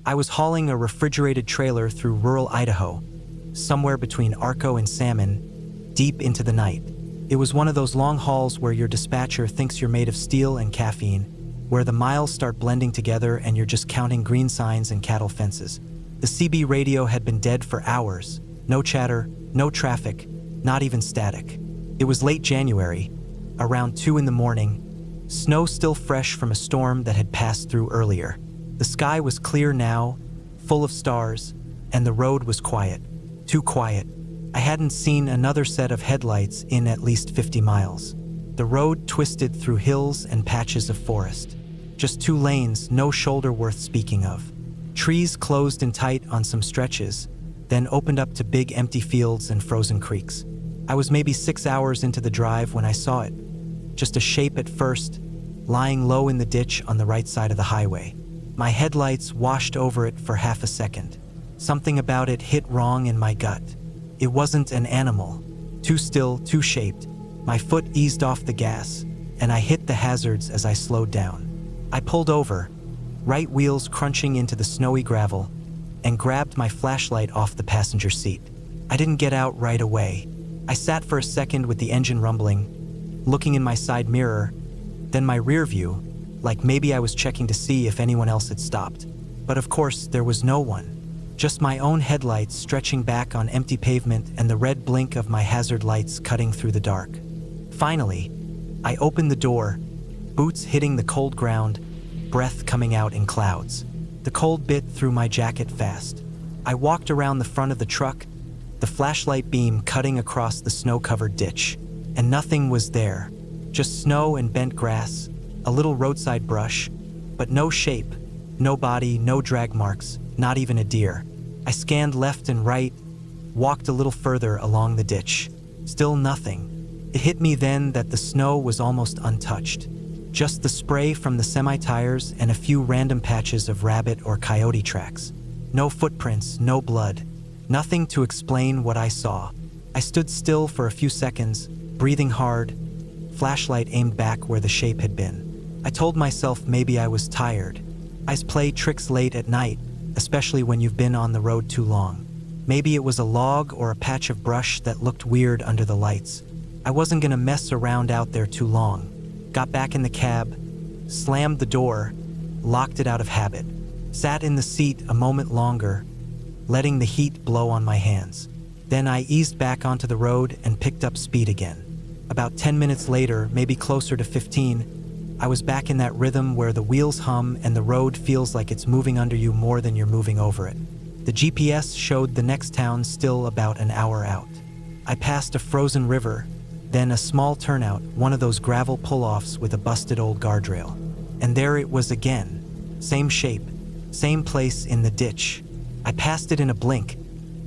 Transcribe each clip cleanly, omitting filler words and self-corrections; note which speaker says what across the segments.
Speaker 1: I was hauling a refrigerated trailer through rural Idaho, somewhere between Arco and Salmon, deep into the night. It was one of those long hauls where your dispatcher thinks you're made of steel and caffeine, where the miles start blending together and you're just counting green signs and cattle fences. The CB radio had been dead for hours. No chatter, no traffic, not even static. It was late January, around 2 in the morning, snow still fresh from a storm that had passed through earlier. The sky was clear now, full of stars, and the road was quiet. Too quiet. I hadn't seen another set of headlights in at least 50 miles. The road twisted through hills and patches of forest. Just 2 lanes, no shoulder worth speaking of. Trees closed in tight on some stretches, then opened up to big empty fields and frozen creeks. I was maybe 6 hours into the drive when I saw it. Just a shape at first, lying low in the ditch on the right side of the highway. My headlights washed over it for half a second. Something about it hit wrong in my gut. It wasn't an animal. Too still, too shaped. My foot eased off the gas, and I hit the hazards as I slowed down. I pulled over, right wheels crunching into the snowy gravel, and grabbed my flashlight off the passenger seat. I didn't get out right away. I sat for a second with the engine rumbling, looking in my side mirror, then my rear view, like maybe I was checking to see if anyone else had stopped. But of course, there was no one. Just my own headlights stretching back on empty pavement and the red blink of my hazard lights cutting through the dark. Finally, I opened the door, boots hitting the cold ground, breath coming out in clouds. The cold bit through my jacket fast. I walked around the front of the truck, the flashlight beam cutting across the snow-covered ditch, and nothing was there. Just snow and bent grass, a little roadside brush, but no shape, no body, no drag marks, not even a deer. I scanned left and right, walked a little further along the ditch. Still nothing. It hit me then that the snow was almost untouched. Just the spray from the semi-tires and a few random patches of rabbit or coyote tracks. No footprints, no blood. Nothing to explain what I saw. I stood still for a few seconds, breathing hard, flashlight aimed back where the shape had been. I told myself maybe I was tired. Eyes play tricks late at night, especially when you've been on the road too long. Maybe it was a log or a patch of brush that looked weird under the lights. I wasn't gonna mess around out there too long. Got back in the cab, slammed the door, locked it out of habit. Sat in the seat a moment longer, letting the heat blow on my hands. Then I eased back onto the road and picked up speed again. About 10 minutes later, maybe closer to 15, I was back in that rhythm where the wheels hum and the road feels like it's moving under you more than you're moving over it. The GPS showed the next town still about an hour out. I passed a frozen river, then a small turnout, one of those gravel pull-offs with a busted old guardrail. And there it was again. Same shape, same place in the ditch. I passed it in a blink,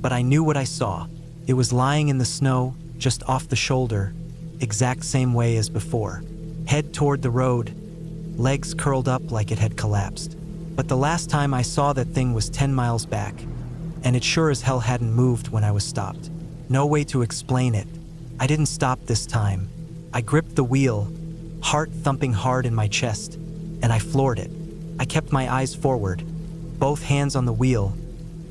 Speaker 1: but I knew what I saw. It was lying in the snow, just off the shoulder, exact same way as before. Head toward the road, legs curled up like it had collapsed. But the last time I saw that thing was 10 miles back, and it sure as hell hadn't moved when I was stopped. No way to explain it. I didn't stop this time. I gripped the wheel, heart thumping hard in my chest, and I floored it. I kept my eyes forward, both hands on the wheel,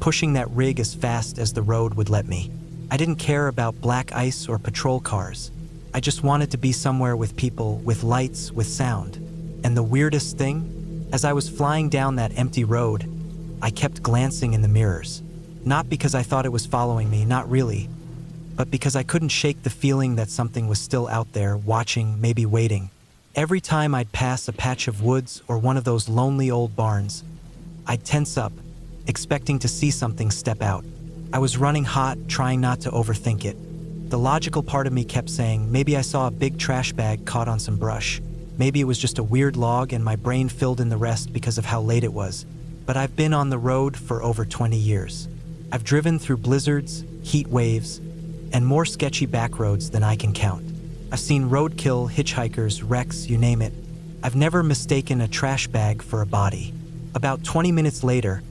Speaker 1: pushing that rig as fast as the road would let me. I didn't care about black ice or patrol cars. I just wanted to be somewhere with people, with lights, with sound. And the weirdest thing, as I was flying down that empty road, I kept glancing in the mirrors. Not because I thought it was following me, not really, but because I couldn't shake the feeling that something was still out there, watching, maybe waiting. Every time I'd pass a patch of woods or one of those lonely old barns, I'd tense up, expecting to see something step out. I was running hot, trying not to overthink it. The logical part of me kept saying, maybe I saw a big trash bag caught on some brush. Maybe it was just a weird log and my brain filled in the rest because of how late it was. But I've been on the road for over 20 years. I've driven through blizzards, heat waves, and more sketchy back roads than I can count. I've seen roadkill, hitchhikers, wrecks, you name it. I've never mistaken a trash bag for a body. About 20 minutes later,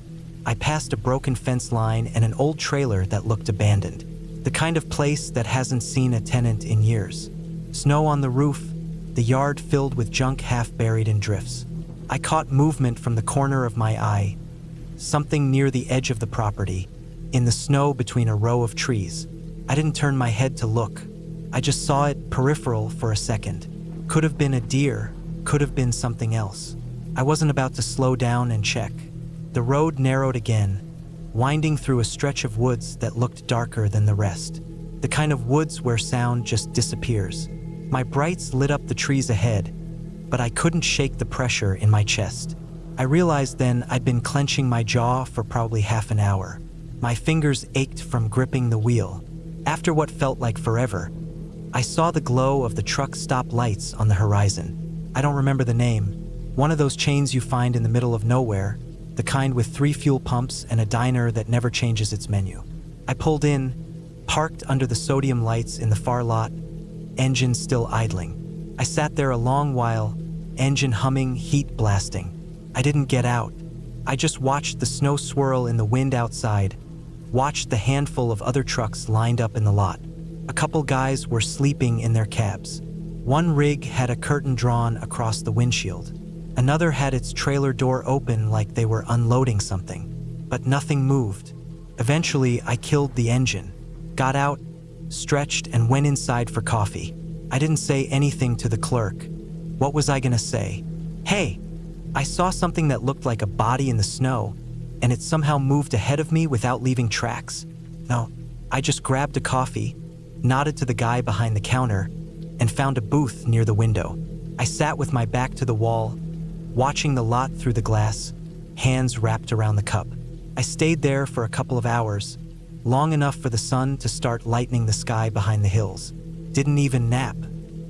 Speaker 1: I passed a broken fence line and an old trailer that looked abandoned. The kind of place that hasn't seen a tenant in years. Snow on the roof, the yard filled with junk half buried in drifts. I caught movement from the corner of my eye, something near the edge of the property, in the snow between a row of trees. I didn't turn my head to look. I just saw it peripheral for a second. Could have been a deer, could have been something else. I wasn't about to slow down and check. The road narrowed again, winding through a stretch of woods that looked darker than the rest. The kind of woods where sound just disappears. My brights lit up the trees ahead, but I couldn't shake the pressure in my chest. I realized then I'd been clenching my jaw for probably half an hour. My fingers ached from gripping the wheel. After what felt like forever, I saw the glow of the truck stop lights on the horizon. I don't remember the name. One of those chains you find in the middle of nowhere, the kind with 3 fuel pumps and a diner that never changes its menu. I pulled in, parked under the sodium lights in the far lot, engine still idling. I sat there a long while, engine humming, heat blasting. I didn't get out. I just watched the snow swirl in the wind outside, watched the handful of other trucks lined up in the lot. A couple guys were sleeping in their cabs. One rig had a curtain drawn across the windshield. Another had its trailer door open like they were unloading something. But nothing moved. Eventually, I killed the engine, got out, stretched, and went inside for coffee. I didn't say anything to the clerk. What was I gonna say? Hey, I saw something that looked like a body in the snow, and it somehow moved ahead of me without leaving tracks. No, I just grabbed a coffee, nodded to the guy behind the counter, and found a booth near the window. I sat with my back to the wall, watching the lot through the glass, hands wrapped around the cup. I stayed there for a couple of hours, long enough for the sun to start lightening the sky behind the hills. Didn't even nap.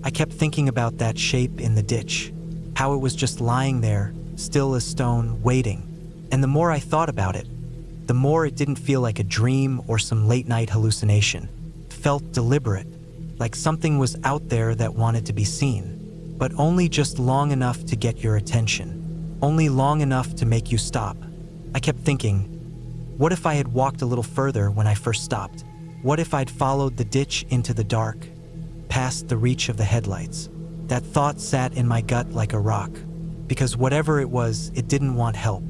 Speaker 1: I kept thinking about that shape in the ditch, how it was just lying there, still as stone, waiting. And the more I thought about it, the more it didn't feel like a dream or some late-night hallucination. It felt deliberate, like something was out there that wanted to be seen, but only just long enough to get your attention, only long enough to make you stop. I kept thinking, what if I had walked a little further when I first stopped? What if I'd followed the ditch into the dark, past the reach of the headlights? That thought sat in my gut like a rock, because whatever it was, it didn't want help.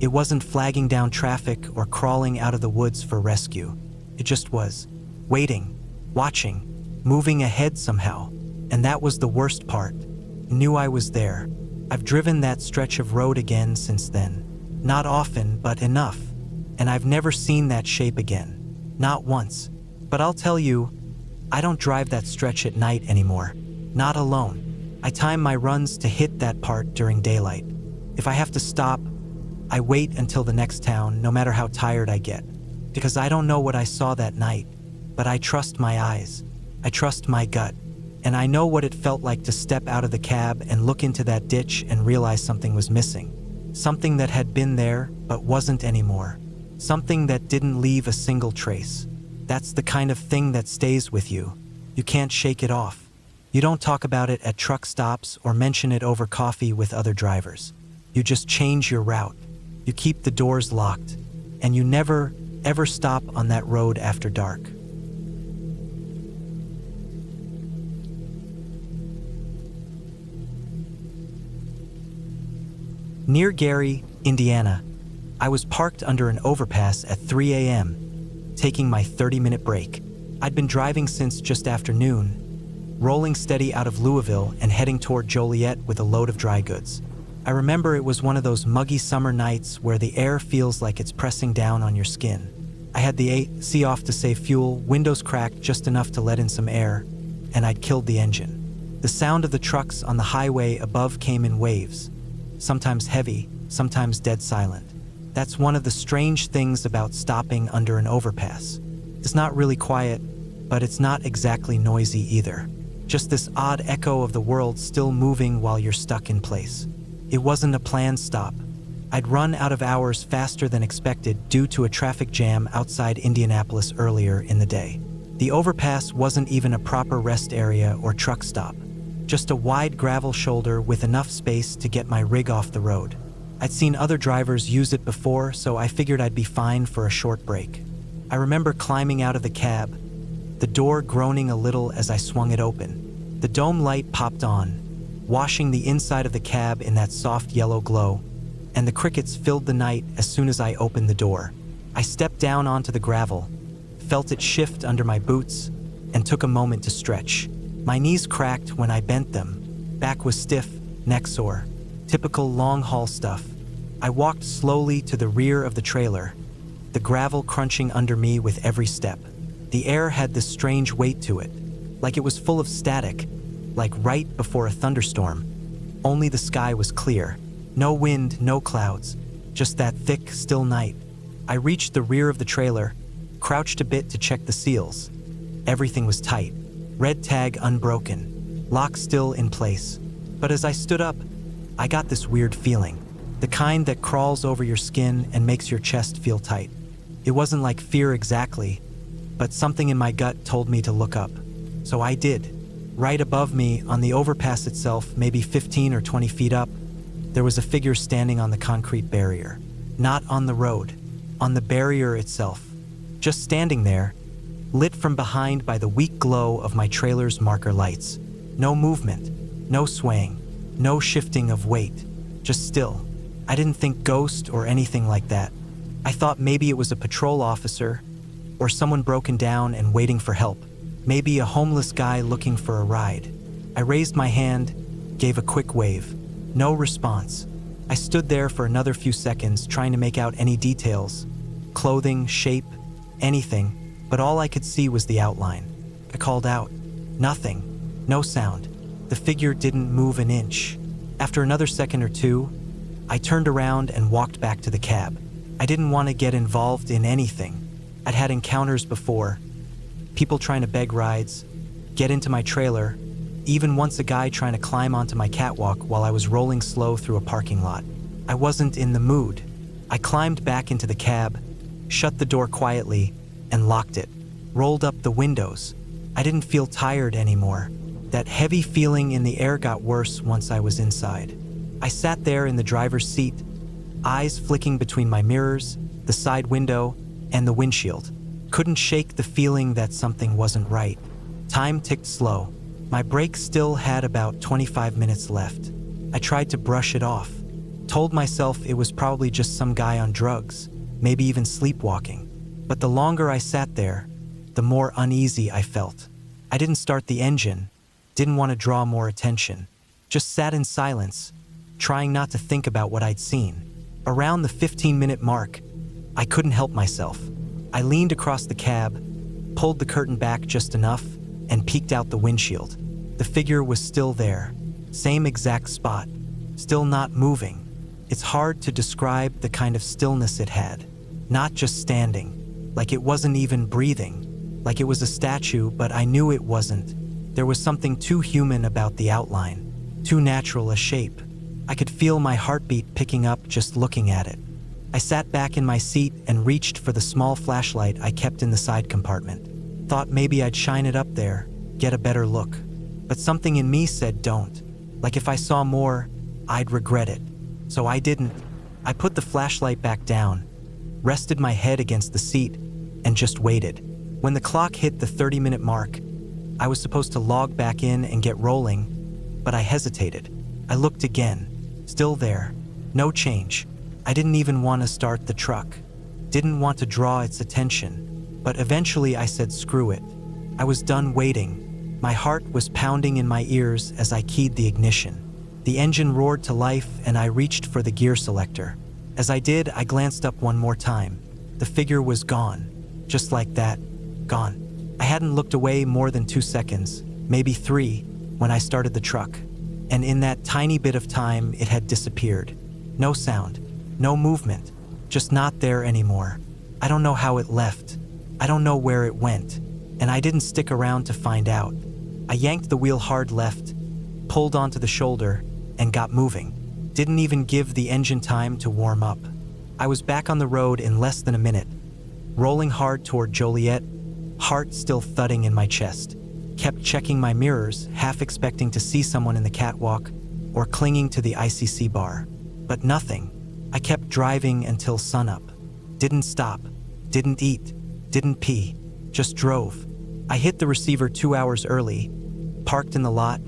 Speaker 1: It wasn't flagging down traffic or crawling out of the woods for rescue. It just was, waiting, watching, moving ahead somehow. And that was the worst part. Knew I was there. I've driven that stretch of road again since then. Not often, but enough. And I've never seen that shape again. Not once. But I'll tell you, I don't drive that stretch at night anymore. Not alone. I time my runs to hit that part during daylight. If I have to stop, I wait until the next town, no matter how tired I get. Because I don't know what I saw that night, but I trust my eyes. I trust my gut. And I know what it felt like to step out of the cab and look into that ditch and realize something was missing. Something that had been there, but wasn't anymore. Something that didn't leave a single trace. That's the kind of thing that stays with you. You can't shake it off. You don't talk about it at truck stops or mention it over coffee with other drivers. You just change your route. You keep the doors locked, and you never, ever stop on that road after dark. Near Gary, Indiana, I was parked under an overpass at 3 a.m., taking my 30-minute break. I'd been driving since just after noon, rolling steady out of Louisville and heading toward Joliet with a load of dry goods. I remember it was one of those muggy summer nights where the air feels like it's pressing down on your skin. I had the AC off to save fuel, windows cracked just enough to let in some air, and I'd killed the engine. The sound of the trucks on the highway above came in waves, sometimes heavy, sometimes dead silent. That's one of the strange things about stopping under an overpass. It's not really quiet, but it's not exactly noisy either. Just this odd echo of the world still moving while you're stuck in place. It wasn't a planned stop. I'd run out of hours faster than expected due to a traffic jam outside Indianapolis earlier in the day. The overpass wasn't even a proper rest area or truck stop, just a wide gravel shoulder with enough space to get my rig off the road. I'd seen other drivers use it before, so I figured I'd be fine for a short break. I remember climbing out of the cab, the door groaning a little as I swung it open. The dome light popped on, washing the inside of the cab in that soft yellow glow. and the crickets filled the night as soon as I opened the door. I stepped down onto the gravel, felt it shift under my boots, and took a moment to stretch. My knees cracked when I bent them. Back was stiff, neck sore. Typical long-haul stuff. I walked slowly to the rear of the trailer, the gravel crunching under me with every step. The air had this strange weight to it, like it was full of static, like right before a thunderstorm. Only the sky was clear. No wind, no clouds, just that thick, still night. I reached the rear of the trailer, crouched a bit to check the seals. Everything was tight. Red tag unbroken, lock still in place. But as I stood up, I got this weird feeling. The kind that crawls over your skin and makes your chest feel tight. It wasn't like fear exactly, but something in my gut told me to look up. So I did. Right above me, on the overpass itself, maybe 15 or 20 feet up, there was a figure standing on the concrete barrier. Not on the road, on the barrier itself. Just standing there, lit from behind by the weak glow of my trailer's marker lights. No movement, no swaying, no shifting of weight, just still. I didn't think ghost or anything like that. I thought maybe it was a patrol officer or someone broken down and waiting for help. Maybe a homeless guy looking for a ride. I raised my hand, gave a quick wave. No response. I stood there for another few seconds trying to make out any details. Clothing, shape, anything, but all I could see was the outline. I called out. Nothing. No sound. The figure didn't move an inch. After another second or two, I turned around and walked back to the cab. I didn't want to get involved in anything. I'd had encounters before. People trying to beg rides, get into my trailer, even once a guy trying to climb onto my catwalk while I was rolling slow through a parking lot. I wasn't in the mood. I climbed back into the cab, shut the door quietly, and locked it. Rolled up the windows. I didn't feel tired anymore. That heavy feeling in the air got worse once I was inside. I sat there in the driver's seat, eyes flicking between my mirrors, the side window, and the windshield. Couldn't shake the feeling that something wasn't right. Time ticked slow. My break still had about 25 minutes left. I tried to brush it off. Told myself it was probably just some guy on drugs, maybe even sleepwalking. But the longer I sat there, the more uneasy I felt. I didn't start the engine, didn't want to draw more attention. Just sat in silence, trying not to think about what I'd seen. Around the 15-minute mark, I couldn't help myself. I leaned across the cab, pulled the curtain back just enough, and peeked out the windshield. The figure was still there, same exact spot, still not moving. It's hard to describe the kind of stillness it had. Not just standing, like it wasn't even breathing, like it was a statue, but I knew it wasn't. There was something too human about the outline, too natural a shape. I could feel my heartbeat picking up just looking at it. I sat back in my seat and reached for the small flashlight I kept in the side compartment. Thought maybe I'd shine it up there, get a better look. But something in me said don't. Like if I saw more, I'd regret it. So I didn't. I put the flashlight back down, rested my head against the seat, and just waited. When the clock hit the 30-minute mark, I was supposed to log back in and get rolling, but I hesitated. I looked again. Still there. No change. I didn't even want to start the truck. Didn't want to draw its attention. But eventually I said screw it. I was done waiting. My heart was pounding in my ears as I keyed the ignition. The engine roared to life and I reached for the gear selector. As I did, I glanced up one more time. The figure was gone. Just like that. Gone. I hadn't looked away more than 2 seconds, maybe 3, when I started the truck. And in that tiny bit of time, it had disappeared. No sound. No movement, just not there anymore. I don't know how it left. I don't know where it went, and I didn't stick around to find out. I yanked the wheel hard left, pulled onto the shoulder, and got moving. Didn't even give the engine time to warm up. I was back on the road in less than a minute, rolling hard toward Joliet, heart still thudding in my chest. Kept checking my mirrors, half expecting to see someone in the catwalk or clinging to the ICC bar. But nothing. I kept driving until sunup. Didn't stop, didn't eat, didn't pee, just drove. I hit the receiver 2 hours early, parked in the lot,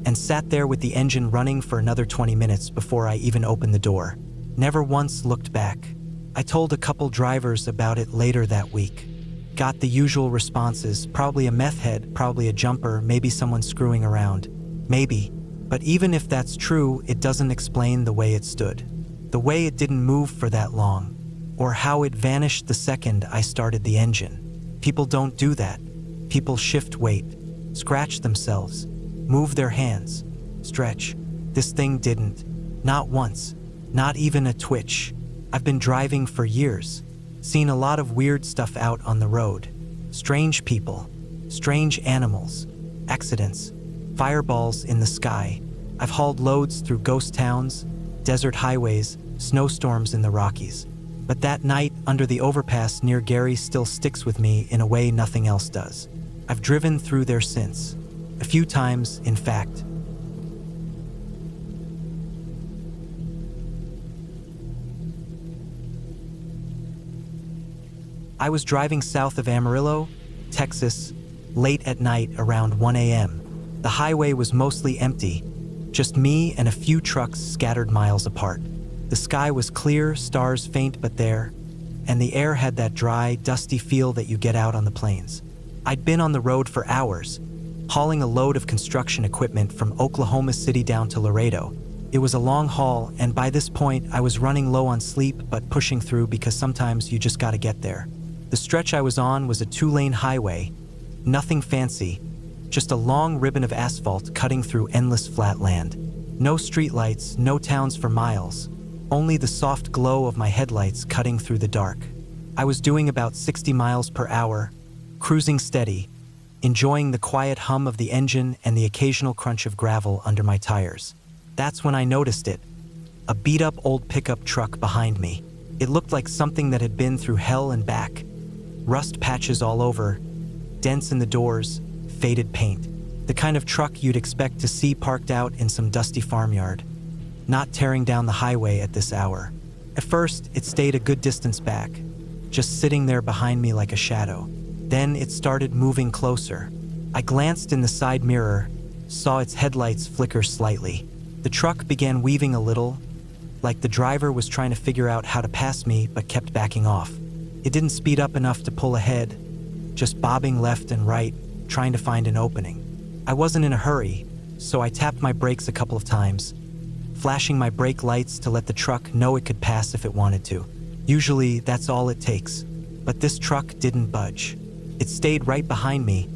Speaker 1: and sat there with the engine running for another 20 minutes before I even opened the door. Never once looked back. I told a couple drivers about it later that week. Got the usual responses, probably a meth head, probably a jumper, maybe someone screwing around. Maybe. But even if that's true, it doesn't explain the way it stood. The way it didn't move for that long. Or how it vanished the second I started the engine. People don't do that. People shift weight, scratch themselves, move their hands, stretch. This thing didn't. Not once. Not even a twitch. I've been driving for years. Seen a lot of weird stuff out on the road. Strange people, strange animals, accidents, fireballs in the sky. I've hauled loads through ghost towns, desert highways, snowstorms in the Rockies. But that night under the overpass near Gary still sticks with me in a way nothing else does. I've driven through there since. A few times, in fact. I was driving south of Amarillo, Texas, late at night around 1 a.m. The highway was mostly empty, just me and a few trucks scattered miles apart. The sky was clear, stars faint but there, and the air had that dry, dusty feel that you get out on the plains. I'd been on the road for hours, hauling a load of construction equipment from Oklahoma City down to Laredo. It was a long haul, and by this point I was running low on sleep but pushing through because sometimes you just gotta get there. The stretch I was on was a 2-lane highway, nothing fancy, just a long ribbon of asphalt cutting through endless flat land. No streetlights, no towns for miles, only the soft glow of my headlights cutting through the dark. I was doing about 60 miles per hour, cruising steady, enjoying the quiet hum of the engine and the occasional crunch of gravel under my tires. That's when I noticed it, a beat-up old pickup truck behind me. It looked like something that had been through hell and back. Rust patches all over, dents in the doors, faded paint. The kind of truck you'd expect to see parked out in some dusty farmyard, not tearing down the highway at this hour. At first, it stayed a good distance back, just sitting there behind me like a shadow. Then it started moving closer. I glanced in the side mirror, saw its headlights flicker slightly. The truck began weaving a little, like the driver was trying to figure out how to pass me but kept backing off. It didn't speed up enough to pull ahead, just bobbing left and right, trying to find an opening. I wasn't in a hurry, so I tapped my brakes a couple of times, flashing my brake lights to let the truck know it could pass if it wanted to. Usually, that's all it takes. But this truck didn't budge. It stayed right behind me,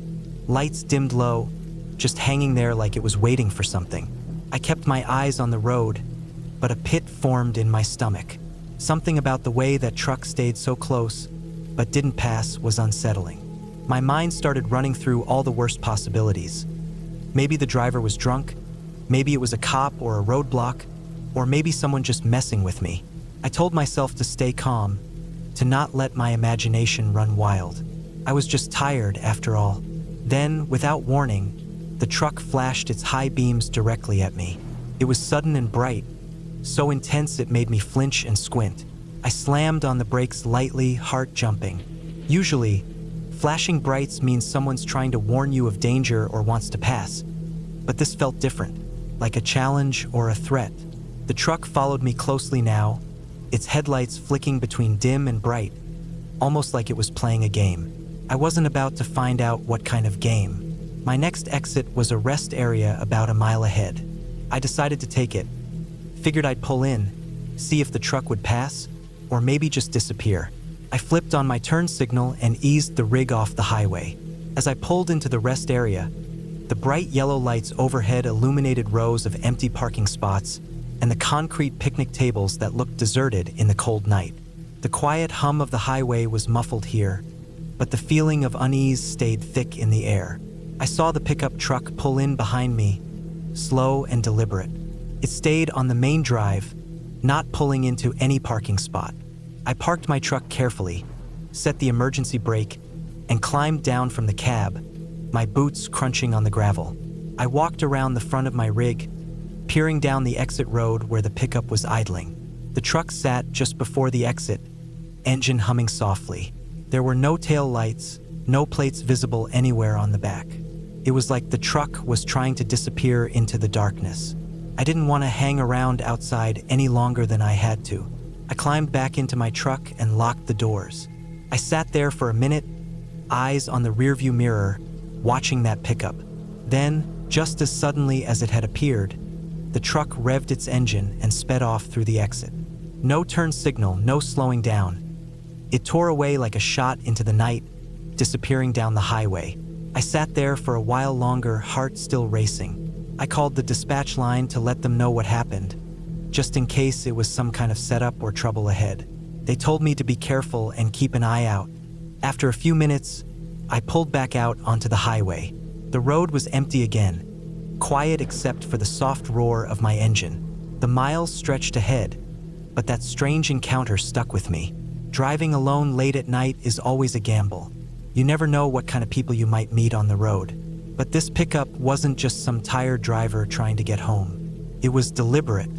Speaker 1: lights dimmed low, just hanging there like it was waiting for something. I kept my eyes on the road, but a pit formed in my stomach. Something about the way that truck stayed so close, but didn't pass, was unsettling. My mind started running through all the worst possibilities. Maybe the driver was drunk, maybe it was a cop or a roadblock, or maybe someone just messing with me. I told myself to stay calm, to not let my imagination run wild. I was just tired, after all. Then, without warning, the truck flashed its high beams directly at me. It was sudden and bright, so intense it made me flinch and squint. I slammed on the brakes lightly, heart jumping. Usually, flashing brights means someone's trying to warn you of danger or wants to pass. But this felt different, like a challenge or a threat. The truck followed me closely now, its headlights flicking between dim and bright, almost like it was playing a game. I wasn't about to find out what kind of game. My next exit was a rest area about a mile ahead. I decided to take it. Figured I'd pull in, see if the truck would pass, or maybe just disappear. I flipped on my turn signal and eased the rig off the highway. As I pulled into the rest area, the bright yellow lights overhead illuminated rows of empty parking spots and the concrete picnic tables that looked deserted in the cold night. The quiet hum of the highway was muffled here, but the feeling of unease stayed thick in the air. I saw the pickup truck pull in behind me, slow and deliberate. It stayed on the main drive, not pulling into any parking spot. I parked my truck carefully, set the emergency brake, and climbed down from the cab, my boots crunching on the gravel. I walked around the front of my rig, peering down the exit road where the pickup was idling. The truck sat just before the exit, engine humming softly. There were no tail lights, no plates visible anywhere on the back. It was like the truck was trying to disappear into the darkness. I didn't want to hang around outside any longer than I had to. I climbed back into my truck and locked the doors. I sat there for a minute, eyes on the rearview mirror, watching that pickup. Then, just as suddenly as it had appeared, the truck revved its engine and sped off through the exit. No turn signal, no slowing down. It tore away like a shot into the night, disappearing down the highway. I sat there for a while longer, heart still racing. I called the dispatch line to let them know what happened, just in case it was some kind of setup or trouble ahead. They told me to be careful and keep an eye out. After a few minutes, I pulled back out onto the highway. The road was empty again, quiet except for the soft roar of my engine. The miles stretched ahead, but that strange encounter stuck with me. Driving alone late at night is always a gamble. You never know what kind of people you might meet on the road. But this pickup wasn't just some tired driver trying to get home. It was deliberate.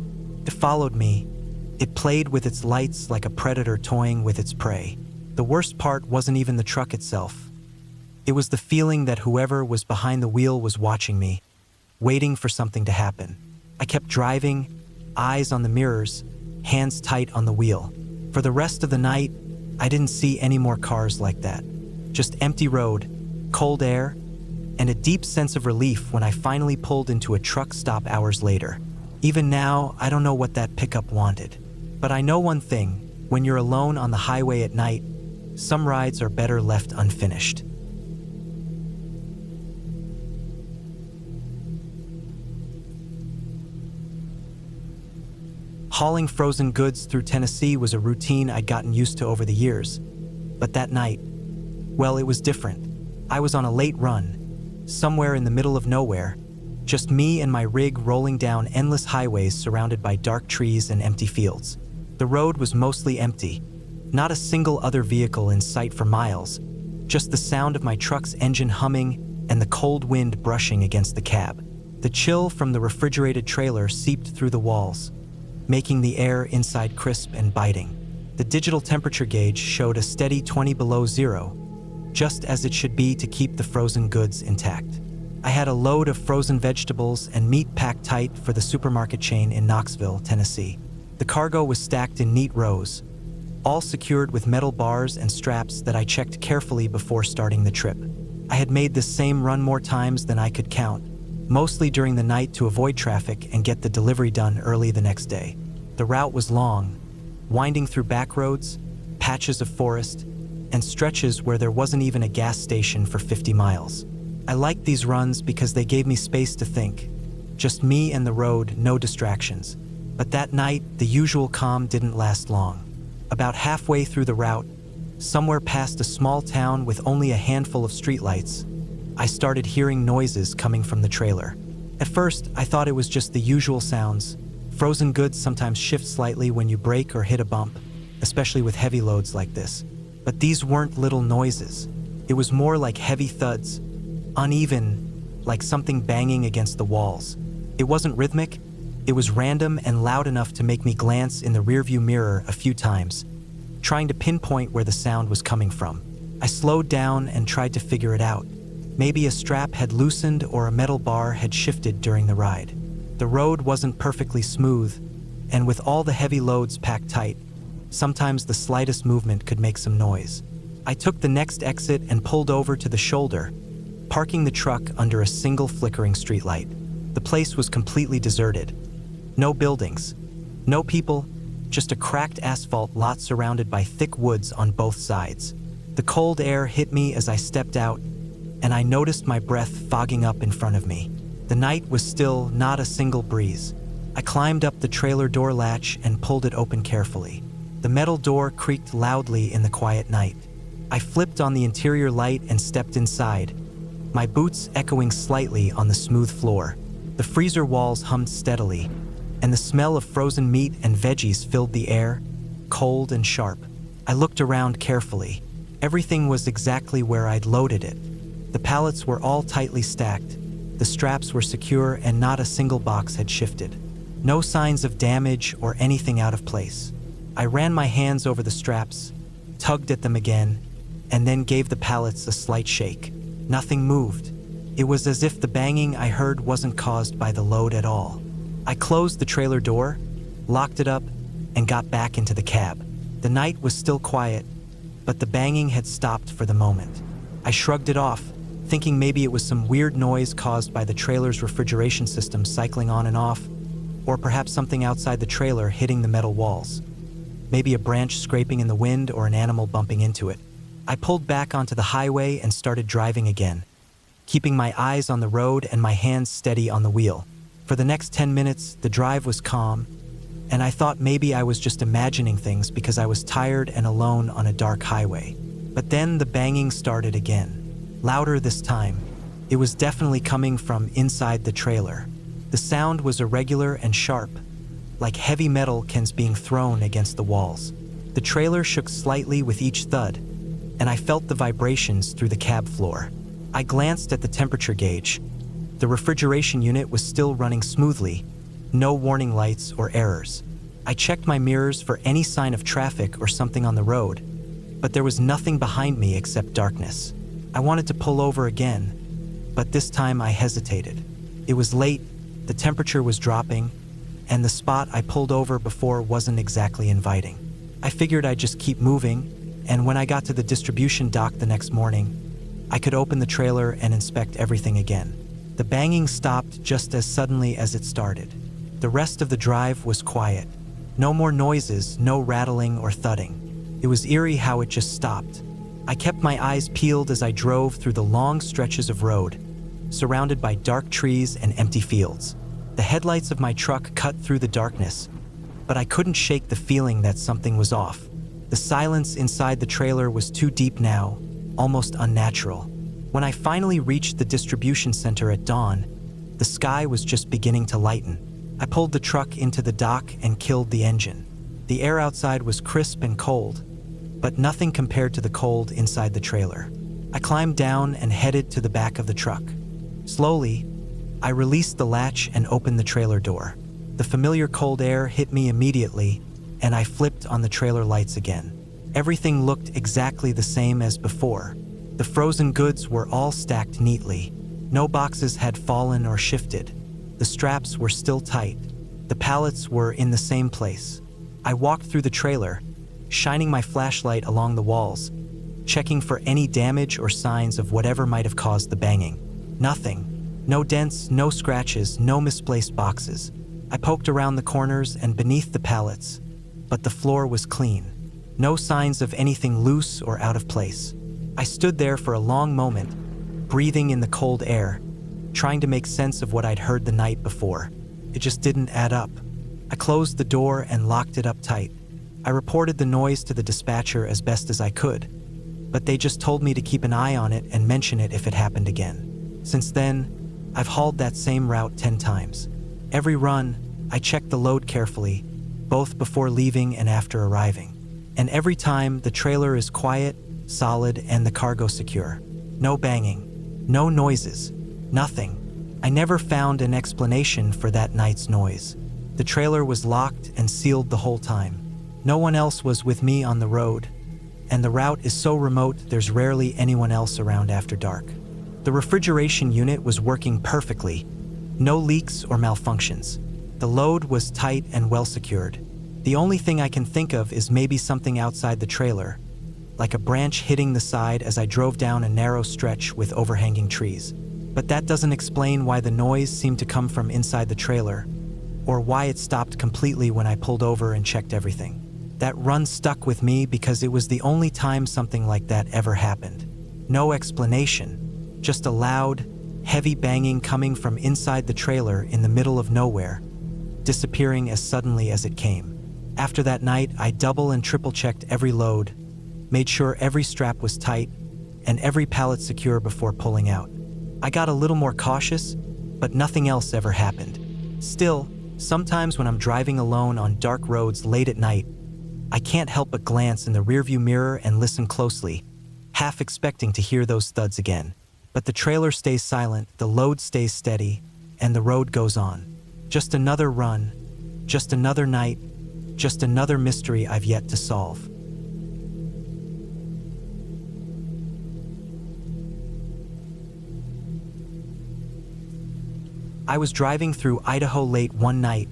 Speaker 1: It followed me. It played with its lights like a predator toying with its prey. The worst part wasn't even the truck itself. It was the feeling that whoever was behind the wheel was watching me, waiting for something to happen. I kept driving, eyes on the mirrors, hands tight on the wheel. For the rest of the night, I didn't see any more cars like that. Just empty road, cold air, and a deep sense of relief when I finally pulled into a truck stop hours later. Even now, I don't know what that pickup wanted. But I know one thing, when you're alone on the highway at night, some rides are better left unfinished. Hauling frozen goods through Tennessee was a routine I'd gotten used to over the years. But that night, well, it was different. I was on a late run, somewhere in the middle of nowhere, just me and my rig rolling down endless highways surrounded by dark trees and empty fields. The road was mostly empty, not a single other vehicle in sight for miles, just the sound of my truck's engine humming and the cold wind brushing against the cab. The chill from the refrigerated trailer seeped through the walls, making the air inside crisp and biting. The digital temperature gauge showed a steady 20 below zero, just as it should be to keep the frozen goods intact. I had a load of frozen vegetables and meat packed tight for the supermarket chain in Knoxville, Tennessee. The cargo was stacked in neat rows, all secured with metal bars and straps that I checked carefully before starting the trip. I had made this same run more times than I could count, mostly during the night to avoid traffic and get the delivery done early the next day. The route was long, winding through back roads, patches of forest, and stretches where there wasn't even a gas station for 50 miles. I liked these runs because they gave me space to think. Just me and the road, no distractions. But that night, the usual calm didn't last long. About halfway through the route, somewhere past a small town with only a handful of streetlights, I started hearing noises coming from the trailer. At first, I thought it was just the usual sounds. Frozen goods sometimes shift slightly when you brake or hit a bump, especially with heavy loads like this. But these weren't little noises. It was more like heavy thuds, uneven, like something banging against the walls. It wasn't rhythmic, it was random and loud enough to make me glance in the rearview mirror a few times, trying to pinpoint where the sound was coming from. I slowed down and tried to figure it out. Maybe a strap had loosened or a metal bar had shifted during the ride. The road wasn't perfectly smooth, and with all the heavy loads packed tight, sometimes the slightest movement could make some noise. I took the next exit and pulled over to the shoulder, parking the truck under a single flickering streetlight. The place was completely deserted. No buildings, no people, just a cracked asphalt lot surrounded by thick woods on both sides. The cold air hit me as I stepped out, and I noticed my breath fogging up in front of me. The night was still, not a single breeze. I climbed up the trailer door latch and pulled it open carefully. The metal door creaked loudly in the quiet night. I flipped on the interior light and stepped inside, my boots echoing slightly on the smooth floor. The freezer walls hummed steadily, and the smell of frozen meat and veggies filled the air, cold and sharp. I looked around carefully. Everything was exactly where I'd loaded it. The pallets were all tightly stacked. The straps were secure and not a single box had shifted. No signs of damage or anything out of place. I ran my hands over the straps, tugged at them again, and then gave the pallets a slight shake. Nothing moved. It was as if the banging I heard wasn't caused by the load at all. I closed the trailer door, locked it up, and got back into the cab. The night was still quiet, but the banging had stopped for the moment. I shrugged it off, thinking maybe it was some weird noise caused by the trailer's refrigeration system cycling on and off, or perhaps something outside the trailer hitting the metal walls. Maybe a branch scraping in the wind or an animal bumping into it. I pulled back onto the highway and started driving again, keeping my eyes on the road and my hands steady on the wheel. For the next 10 minutes, the drive was calm, and I thought maybe I was just imagining things because I was tired and alone on a dark highway. But then the banging started again, louder this time. It was definitely coming from inside the trailer. The sound was irregular and sharp, like heavy metal cans being thrown against the walls. The trailer shook slightly with each thud, and I felt the vibrations through the cab floor. I glanced at the temperature gauge. The refrigeration unit was still running smoothly, no warning lights or errors. I checked my mirrors for any sign of traffic or something on the road, but there was nothing behind me except darkness. I wanted to pull over again, but this time I hesitated. It was late, the temperature was dropping, and the spot I pulled over before wasn't exactly inviting. I figured I'd just keep moving, and when I got to the distribution dock the next morning, I could open the trailer and inspect everything again. The banging stopped just as suddenly as it started. The rest of the drive was quiet. No more noises, no rattling or thudding. It was eerie how it just stopped. I kept my eyes peeled as I drove through the long stretches of road, surrounded by dark trees and empty fields. The headlights of my truck cut through the darkness, but I couldn't shake the feeling that something was off. The silence inside the trailer was too deep now, almost unnatural. When I finally reached the distribution center at dawn, the sky was just beginning to lighten. I pulled the truck into the dock and killed the engine. The air outside was crisp and cold, but nothing compared to the cold inside the trailer. I climbed down and headed to the back of the truck. Slowly, I released the latch and opened the trailer door. The familiar cold air hit me immediately, and I flipped on the trailer lights again. Everything looked exactly the same as before. The frozen goods were all stacked neatly. No boxes had fallen or shifted. The straps were still tight. The pallets were in the same place. I walked through the trailer, shining my flashlight along the walls, checking for any damage or signs of whatever might have caused the banging. Nothing. No dents, no scratches, no misplaced boxes. I poked around the corners and beneath the pallets, but the floor was clean. No signs of anything loose or out of place. I stood there for a long moment, breathing in the cold air, trying to make sense of what I'd heard the night before. It just didn't add up. I closed the door and locked it up tight. I reported the noise to the dispatcher as best as I could, but they just told me to keep an eye on it and mention it if it happened again. Since then, I've hauled that same route 10 times. Every run, I checked the load carefully, both before leaving and after arriving. And every time, the trailer is quiet, solid, and the cargo secure. No banging, no noises, nothing. I never found an explanation for that night's noise. The trailer was locked and sealed the whole time. No one else was with me on the road, and the route is so remote there's rarely anyone else around after dark. The refrigeration unit was working perfectly, no leaks or malfunctions. The load was tight and well secured. The only thing I can think of is maybe something outside the trailer, like a branch hitting the side as I drove down a narrow stretch with overhanging trees. But that doesn't explain why the noise seemed to come from inside the trailer, or why it stopped completely when I pulled over and checked everything. That run stuck with me because it was the only time something like that ever happened. No explanation, just a loud, heavy banging coming from inside the trailer in the middle of nowhere, disappearing as suddenly as it came. After that night, I double and triple checked every load, made sure every strap was tight, and every pallet secure before pulling out. I got a little more cautious, but nothing else ever happened. Still, sometimes when I'm driving alone on dark roads late at night, I can't help but glance in the rearview mirror and listen closely, half expecting to hear those thuds again. But the trailer stays silent, the load stays steady, and the road goes on. Just another run, just another night, just another mystery I've yet to solve. I was driving through Idaho late one night,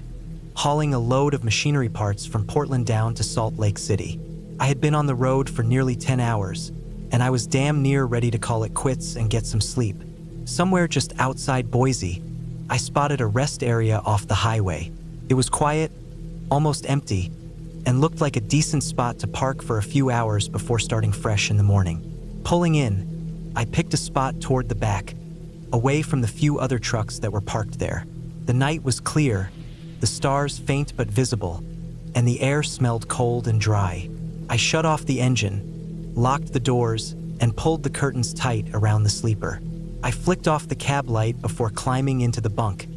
Speaker 1: hauling a load of machinery parts from Portland down to Salt Lake City. I had been on the road for nearly 10 hours, and I was damn near ready to call it quits and get some sleep. Somewhere just outside Boise, I spotted a rest area off the highway. It was quiet, almost empty, and looked like a decent spot to park for a few hours before starting fresh in the morning. Pulling in, I picked a spot toward the back, away from the few other trucks that were parked there. The night was clear, the stars faint but visible, and the air smelled cold and dry. I shut off the engine, locked the doors, and pulled the curtains tight around the sleeper. I flicked off the cab light before climbing into the bunk,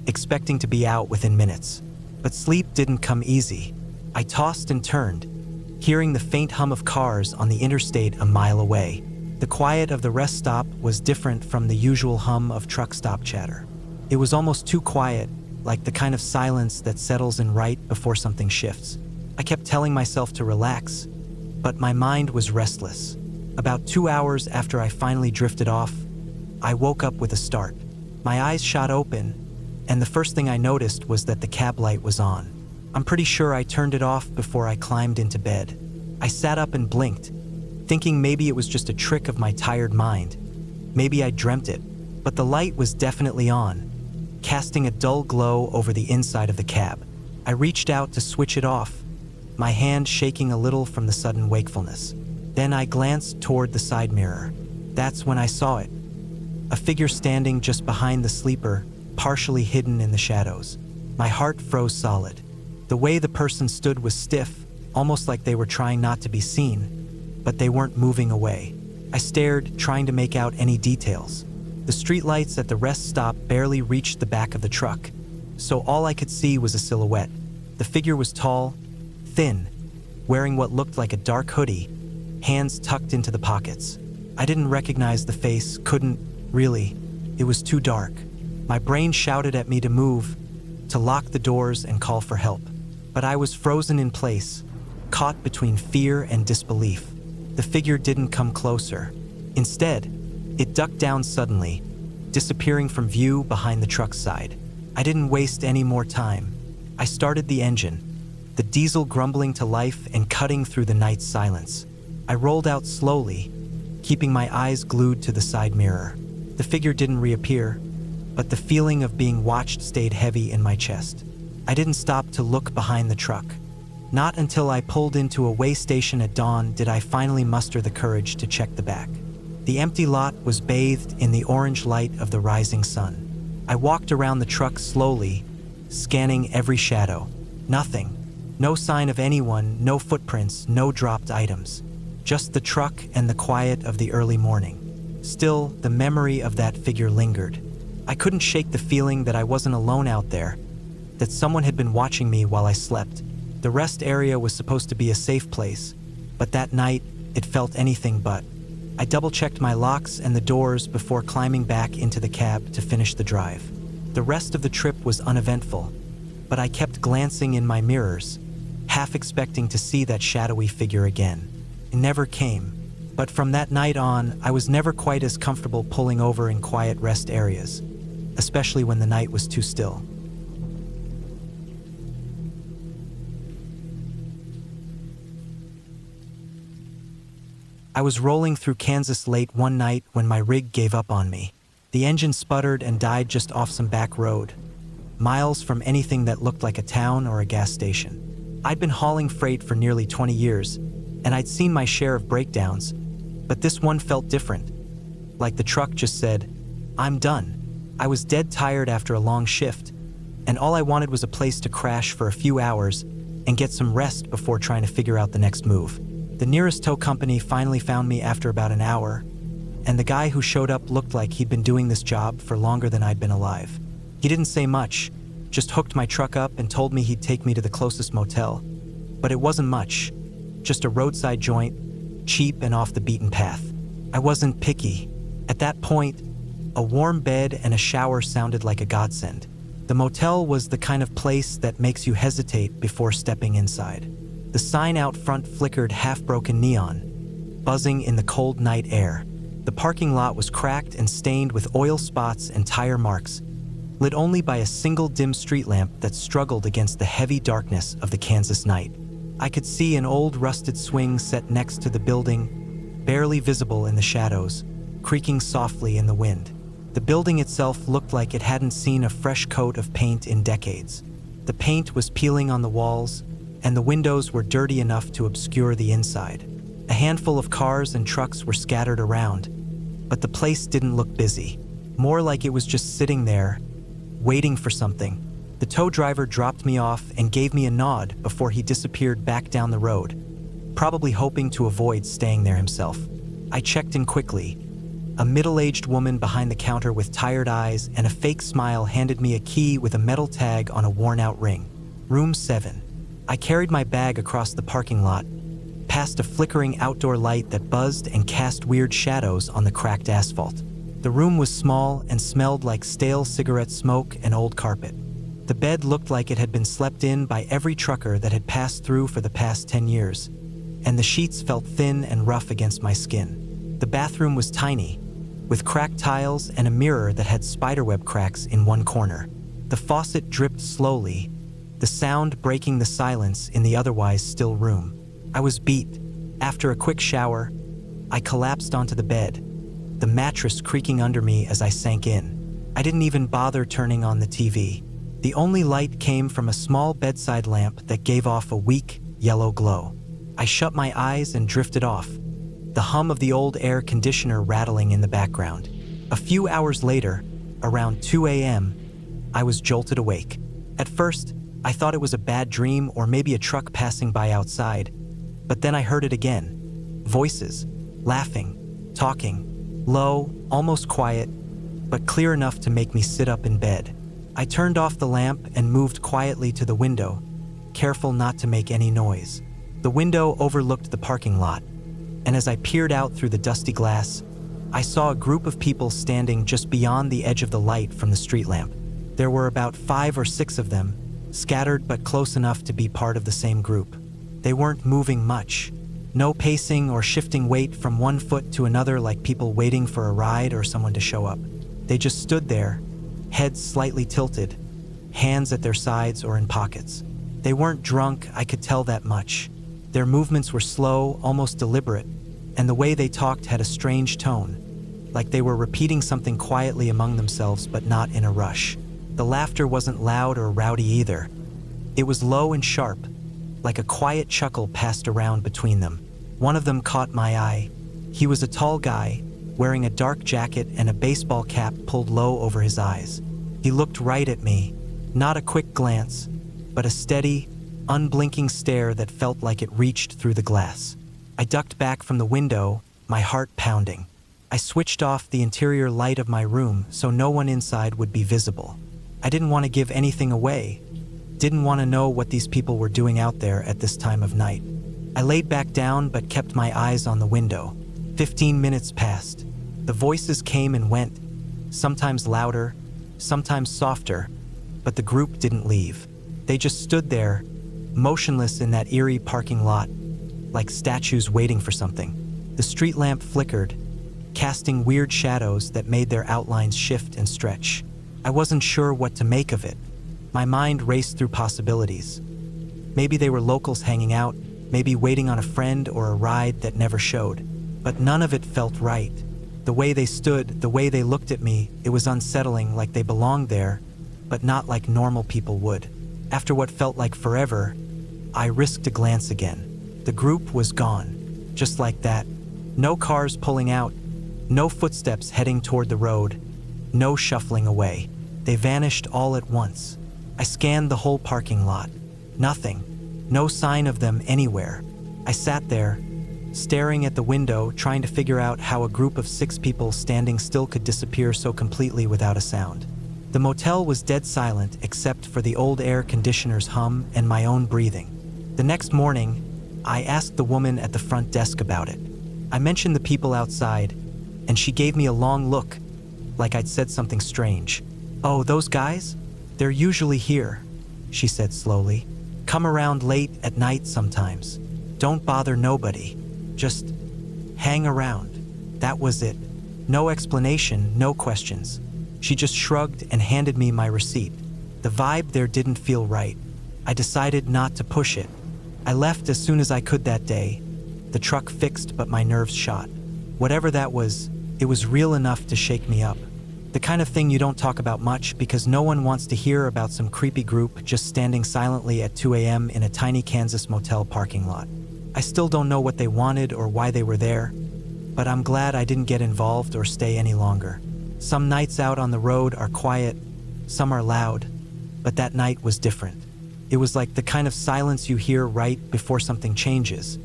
Speaker 1: expecting to be out within minutes. But sleep didn't come easy. I tossed and turned, hearing the faint hum of cars on the interstate a mile away. The quiet of the rest stop was different from the usual hum of truck stop chatter. It was almost too quiet, like the kind of silence that settles in right before something shifts. I kept telling myself to relax, but my mind was restless. About 2 hours after I finally drifted off, I woke up with a start. My eyes shot open, and the first thing I noticed was that the cab light was on. I'm pretty sure I turned it off before I climbed into bed. I sat up and blinked, thinking maybe it was just a trick of my tired mind. Maybe I dreamt it, but the light was definitely on, casting a dull glow over the inside of the cab. I reached out to switch it off, my hand shaking a little from the sudden wakefulness. Then I glanced toward the side mirror. That's when I saw it. A figure standing just behind the sleeper, partially hidden in the shadows. My heart froze solid. The way the person stood was stiff, almost like they were trying not to be seen, but they weren't moving away. I stared, trying to make out any details. The streetlights at the rest stop barely reached the back of the truck, so all I could see was a silhouette. The figure was tall, thin, wearing what looked like a dark hoodie, hands tucked into the pockets. I didn't recognize the face, couldn't, really. It was too dark. My brain shouted at me to move, to lock the doors and call for help. But I was frozen in place, caught between fear and disbelief. The figure didn't come closer. Instead, it ducked down suddenly, disappearing from view behind the truck's side. I didn't waste any more time. I started the engine, the diesel grumbling to life and cutting through the night's silence. I rolled out slowly, keeping my eyes glued to the side mirror. The figure didn't reappear, but the feeling of being watched stayed heavy in my chest. I didn't stop to look behind the truck. Not until I pulled into a way station at dawn did I finally muster the courage to check the back. The empty lot was bathed in the orange light of the rising sun. I walked around the truck slowly, scanning every shadow. Nothing. No sign of anyone, no footprints, no dropped items. Just the truck and the quiet of the early morning. Still, the memory of that figure lingered. I couldn't shake the feeling that I wasn't alone out there, that someone had been watching me while I slept. The rest area was supposed to be a safe place, but that night, it felt anything but. I double-checked my locks and the doors before climbing back into the cab to finish the drive. The rest of the trip was uneventful, but I kept glancing in my mirrors, half expecting to see that shadowy figure again. It never came, but from that night on, I was never quite as comfortable pulling over in quiet rest areas, especially when the night was too still. I was rolling through Kansas late one night when my rig gave up on me. The engine sputtered and died just off some back road, miles from anything that looked like a town or a gas station. I'd been hauling freight for nearly 20 years, and I'd seen my share of breakdowns, but this one felt different. Like the truck just said, "I'm done." I was dead tired after a long shift, and all I wanted was a place to crash for a few hours and get some rest before trying to figure out the next move. The nearest tow company finally found me after about an hour, and the guy who showed up looked like he'd been doing this job for longer than I'd been alive. He didn't say much, just hooked my truck up and told me he'd take me to the closest motel. But it wasn't much, just a roadside joint, cheap and off the beaten path. I wasn't picky. At that point, a warm bed and a shower sounded like a godsend. The motel was the kind of place that makes you hesitate before stepping inside. The sign out front flickered half-broken neon, buzzing in the cold night air. The parking lot was cracked and stained with oil spots and tire marks, lit only by a single dim street lamp that struggled against the heavy darkness of the Kansas night. I could see an old rusted swing set next to the building, barely visible in the shadows, creaking softly in the wind. The building itself looked like it hadn't seen a fresh coat of paint in decades. The paint was peeling on the walls, and the windows were dirty enough to obscure the inside. A handful of cars and trucks were scattered around, but the place didn't look busy. More like it was just sitting there, waiting for something. The tow driver dropped me off and gave me a nod before he disappeared back down the road, probably hoping to avoid staying there himself. I checked in quickly. A middle-aged woman behind the counter with tired eyes and a fake smile handed me a key with a metal tag on a worn-out ring. Room 7. I carried my bag across the parking lot, past a flickering outdoor light that buzzed and cast weird shadows on the cracked asphalt. The room was small and smelled like stale cigarette smoke and old carpet. The bed looked like it had been slept in by every trucker that had passed through for the past 10 years, and the sheets felt thin and rough against my skin. The bathroom was tiny, with cracked tiles and a mirror that had spiderweb cracks in one corner. The faucet dripped slowly, the sound breaking the silence in the otherwise still room. I was beat. After a quick shower, I collapsed onto the bed, the mattress creaking under me as I sank in. I didn't even bother turning on the TV. The only light came from a small bedside lamp that gave off a weak, yellow glow. I shut my eyes and drifted off, the hum of the old air conditioner rattling in the background. A few hours later, around 2 a.m., I was jolted awake. At first, I thought it was a bad dream or maybe a truck passing by outside, but then I heard it again. Voices, laughing, talking, low, almost quiet, but clear enough to make me sit up in bed. I turned off the lamp and moved quietly to the window, careful not to make any noise. The window overlooked the parking lot, and as I peered out through the dusty glass, I saw a group of people standing just beyond the edge of the light from the street lamp. There were about 5 or 6 of them, scattered but close enough to be part of the same group. They weren't moving much. No pacing or shifting weight from one foot to another like people waiting for a ride or someone to show up. They just stood there, heads slightly tilted, hands at their sides or in pockets. They weren't drunk, I could tell that much. Their movements were slow, almost deliberate, and the way they talked had a strange tone, like they were repeating something quietly among themselves but not in a rush. The laughter wasn't loud or rowdy either. It was low and sharp, like a quiet chuckle passed around between them. One of them caught my eye. He was a tall guy, wearing a dark jacket and a baseball cap pulled low over his eyes. He looked right at me, not a quick glance, but a steady, unblinking stare that felt like it reached through the glass. I ducked back from the window, my heart pounding. I switched off the interior light of my room so no one inside would be visible. I didn't want to give anything away, didn't want to know what these people were doing out there at this time of night. I laid back down but kept my eyes on the window. 15 minutes passed. The voices came and went, sometimes louder, sometimes softer, but the group didn't leave. They just stood there, motionless in that eerie parking lot, like statues waiting for something. The street lamp flickered, casting weird shadows that made their outlines shift and stretch. I wasn't sure what to make of it. My mind raced through possibilities. Maybe they were locals hanging out, maybe waiting on a friend or a ride that never showed. But none of it felt right. The way they stood, the way they looked at me, it was unsettling, like they belonged there, but not like normal people would. After what felt like forever, I risked a glance again. The group was gone, just like that. No cars pulling out, no footsteps heading toward the road, no shuffling away. They vanished all at once. I scanned the whole parking lot. Nothing. No sign of them anywhere. I sat there, staring at the window, trying to figure out how a group of 6 people standing still could disappear so completely without a sound. The motel was dead silent except for the old air conditioner's hum and my own breathing. The next morning, I asked the woman at the front desk about it. I mentioned the people outside, and she gave me a long look, like I'd said something strange. "Oh, those guys? They're usually here," she said slowly. "Come around late at night sometimes. Don't bother nobody. Just hang around." That was it. No explanation, no questions. She just shrugged and handed me my receipt. The vibe there didn't feel right. I decided not to push it. I left as soon as I could that day. The truck fixed, but my nerves shot. Whatever that was, it was real enough to shake me up. The kind of thing you don't talk about much because no one wants to hear about some creepy group just standing silently at 2 a.m. in a tiny Kansas motel parking lot. I still don't know what they wanted or why they were there, but I'm glad I didn't get involved or stay any longer. Some nights out on the road are quiet, some are loud, but that night was different. It was like the kind of silence you hear right before something changes,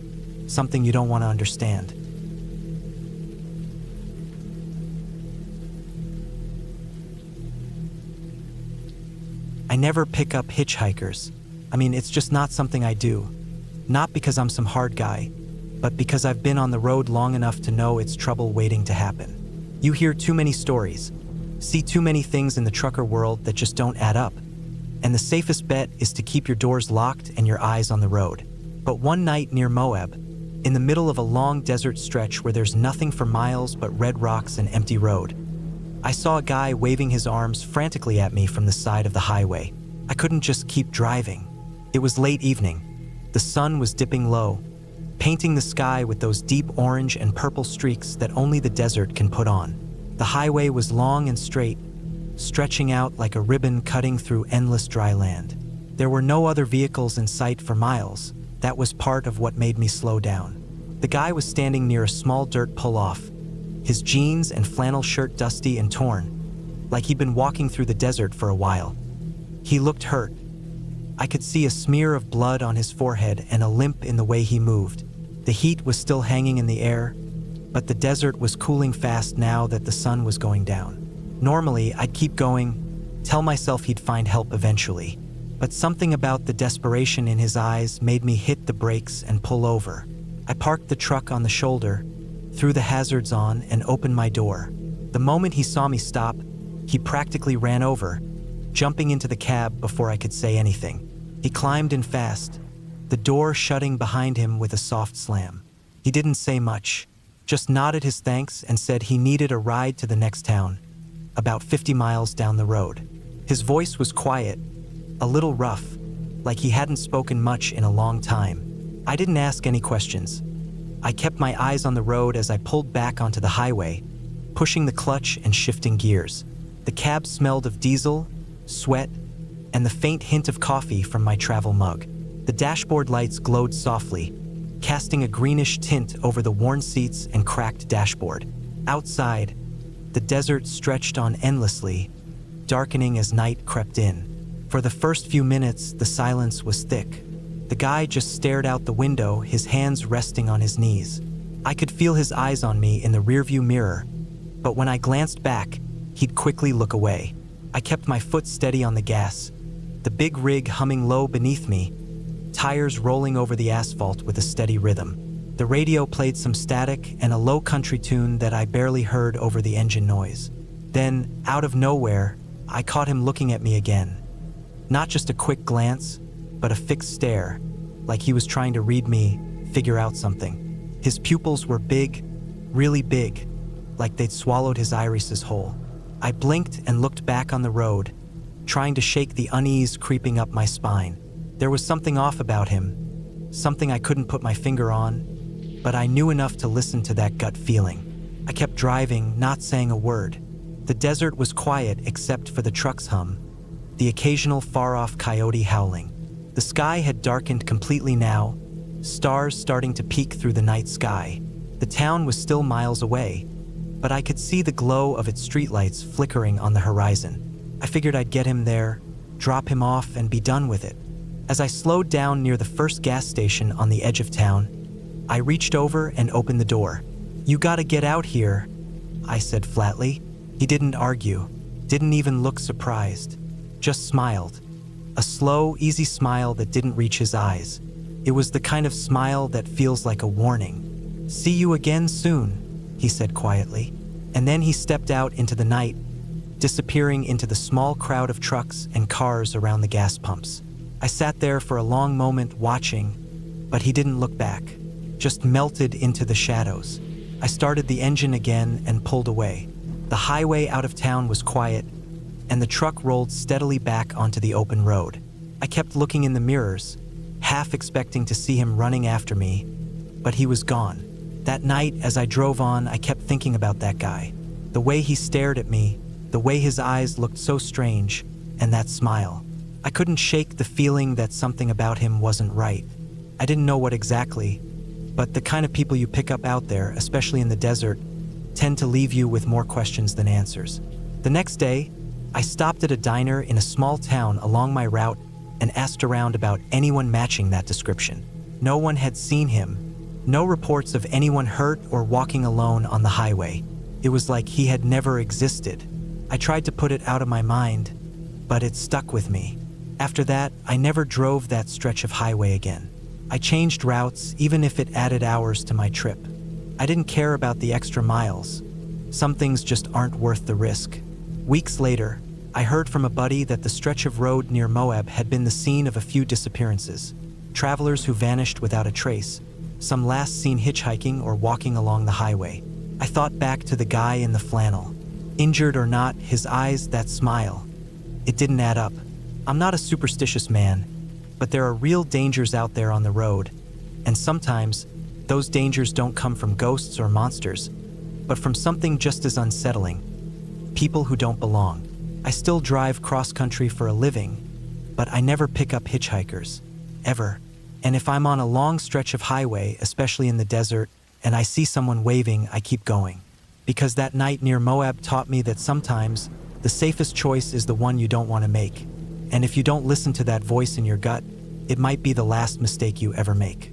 Speaker 1: something you don't want to understand. I never pick up hitchhikers. It's just not something I do. Not because I'm some hard guy, but because I've been on the road long enough to know it's trouble waiting to happen. You hear too many stories, see too many things in the trucker world that just don't add up. And the safest bet is to keep your doors locked and your eyes on the road. But one night near Moab, in the middle of a long desert stretch where there's nothing for miles but red rocks and empty road, I saw a guy waving his arms frantically at me from the side of the highway. I couldn't just keep driving. It was late evening. The sun was dipping low, painting the sky with those deep orange and purple streaks that only the desert can put on. The highway was long and straight, stretching out like a ribbon cutting through endless dry land. There were no other vehicles in sight for miles. That was part of what made me slow down. The guy was standing near a small dirt pull-off, his jeans and flannel shirt dusty and torn, like he'd been walking through the desert for a while. He looked hurt. I could see a smear of blood on his forehead and a limp in the way he moved. The heat was still hanging in the air, but the desert was cooling fast now that the sun was going down. Normally, I'd keep going, tell myself he'd find help eventually. But something about the desperation in his eyes made me hit the brakes and pull over. I parked the truck on the shoulder, threw the hazards on, and opened my door. The moment he saw me stop, he practically ran over, jumping into the cab before I could say anything. He climbed in fast, the door shutting behind him with a soft slam. He didn't say much, just nodded his thanks and said he needed a ride to the next town, about 50 miles down the road. His voice was quiet, a little rough, like he hadn't spoken much in a long time. I didn't ask any questions. I kept my eyes on the road as I pulled back onto the highway, pushing the clutch and shifting gears. The cab smelled of diesel, sweat, and the faint hint of coffee from my travel mug. The dashboard lights glowed softly, casting a greenish tint over the worn seats and cracked dashboard. Outside, the desert stretched on endlessly, darkening as night crept in. For the first few minutes, the silence was thick. The guy just stared out the window, his hands resting on his knees. I could feel his eyes on me in the rearview mirror, but when I glanced back, he'd quickly look away. I kept my foot steady on the gas, the big rig humming low beneath me, tires rolling over the asphalt with a steady rhythm. The radio played some static and a low country tune that I barely heard over the engine noise. Then, out of nowhere, I caught him looking at me again. Not just a quick glance, but a fixed stare, like he was trying to read me, figure out something. His pupils were big, really big, like they'd swallowed his irises whole. I blinked and looked back on the road, trying to shake the unease creeping up my spine. There was something off about him, something I couldn't put my finger on, but I knew enough to listen to that gut feeling. I kept driving, not saying a word. The desert was quiet except for the truck's hum, the occasional far-off coyote howling. The sky had darkened completely now, stars starting to peek through the night sky. The town was still miles away, but I could see the glow of its streetlights flickering on the horizon. I figured I'd get him there, drop him off, and be done with it. As I slowed down near the first gas station on the edge of town, I reached over and opened the door. "You gotta get out here," I said flatly. He didn't argue, didn't even look surprised, just smiled. A slow, easy smile that didn't reach his eyes. It was the kind of smile that feels like a warning. "See you again soon," he said quietly. And then he stepped out into the night, disappearing into the small crowd of trucks and cars around the gas pumps. I sat there for a long moment watching, but he didn't look back, just melted into the shadows. I started the engine again and pulled away. The highway out of town was quiet, and the truck rolled steadily back onto the open road. I kept looking in the mirrors, half expecting to see him running after me, but he was gone. That night, as I drove on, I kept thinking about that guy. The way he stared at me, the way his eyes looked so strange, and that smile. I couldn't shake the feeling that something about him wasn't right. I didn't know what exactly, but the kind of people you pick up out there, especially in the desert, tend to leave you with more questions than answers. The next day, I stopped at a diner in a small town along my route and asked around about anyone matching that description. No one had seen him. No reports of anyone hurt or walking alone on the highway. It was like he had never existed. I tried to put it out of my mind, but it stuck with me. After that, I never drove that stretch of highway again. I changed routes, even if it added hours to my trip. I didn't care about the extra miles. Some things just aren't worth the risk. Weeks later, I heard from a buddy that the stretch of road near Moab had been the scene of a few disappearances. Travelers who vanished without a trace, some last seen hitchhiking or walking along the highway. I thought back to the guy in the flannel. Injured or not, his eyes, that smile. It didn't add up. I'm not a superstitious man, but there are real dangers out there on the road, and sometimes those dangers don't come from ghosts or monsters, but from something just as unsettling. People who don't belong. I still drive cross-country for a living, but I never pick up hitchhikers. Ever. And if I'm on a long stretch of highway, especially in the desert, and I see someone waving, I keep going. Because that night near Moab taught me that sometimes the safest choice is the one you don't want to make. And if you don't listen to that voice in your gut, it might be the last mistake you ever make.